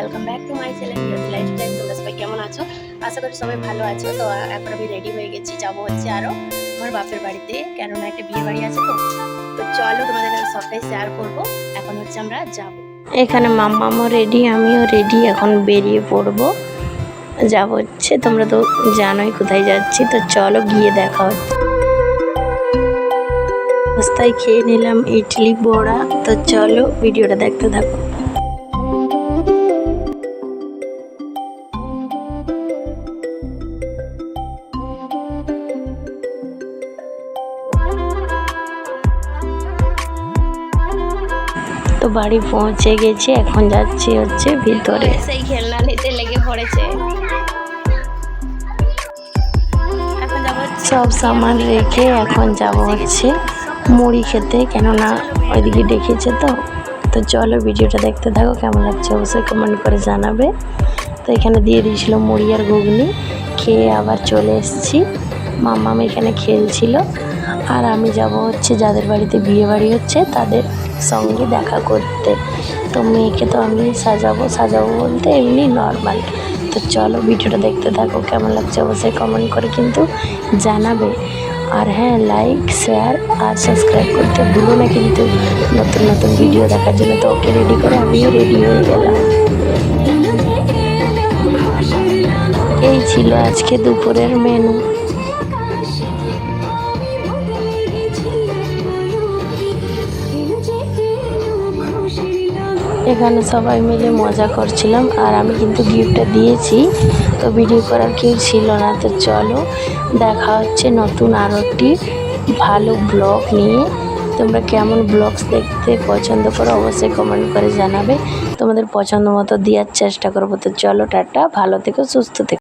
Welcome back to my channel beauty lifestyle. তোমরা সবাই কেমন আছো? আশা করি সবাই ভালো আছো। তো এখন আমি রেডি হয়ে গেছি, যাবো হচ্ছে আরও আমার বাপের বাড়িতে, কেননা একটা বিয়ে বাড়ি আছে। তো চলো তোমাদের কাছে সবটাই শেয়ার করবো। এখন হচ্ছে আমরা যাবো। এখানে মাম্মামও রেডি, আমিও রেডি, এখন বেরিয়ে পড়বো। যাব হচ্ছে, তোমরা তো জানোই কোথায় যাচ্ছি। তো চলো গিয়ে দেখা হচ্ছে। রাস্তায় খেয়ে নিলাম ইডলি বড়া। তো চলো ভিডিওটা দেখতে থাকো। তো বাড়ি পৌঁছে গেছি, এখন যাচ্ছি হচ্ছে ভিতরে। সেই খেলনা নিতে লেগে পড়েছে। সব সামান রেখে এখন যাব হচ্ছে মুড়ি খেতে, কেননা ওইদিকে ডেকেছে। তো চলো ভিডিওটা দেখতে থাকো, কেমন লাগছে অবশ্যই কমেন্ট করে জানাবে। তো এখানে দিয়ে দিয়েছিল মুড়ি আর ঘুগনি, খেয়ে আবার চলে এসেছি। মাম্মাম এখানে খেলছিল, আর আমি যাব হচ্ছে যাদের বাড়িতে বিয়ে বাড়ি হচ্ছে তাদের সঙ্গে দেখা করতে। তো মেয়েকে তো আমি সাজাবো বলতে এমনি নর্মাল। তো চলো ভিডিওটা দেখতে থাকো, কেমন লাগছে অবশ্যই কমেন্ট করে কিন্তু জানাবে। আর হ্যাঁ, লাইক শেয়ার আর সাবস্ক্রাইব করতে ভুলো না কিন্তু, নতুন নতুন ভিডিও দেখার জন্য। তো ওকে রেডি করে আমিও রেডি হয়ে গেলাম। এই ছিল আজকে দুপুরের মেনু। এখানে সবাই মিলে মজা করছিলাম, আর আমি কিন্তু গিফটটা দিয়েছি। তো ভিডিও করার কেউ ছিল না। তো চলো দেখা হচ্ছে নতুন আরও একটি ভালো ব্লগ নিয়ে। তোমরা কেমন ব্লগস দেখতে পছন্দ করো অবশ্যই কমেন্ট করে জানাবে। তোমাদের পছন্দ মতো দেওয়ার চেষ্টা করবো। তো চলো টাটা, ভালো থেকো, সুস্থ থেকো।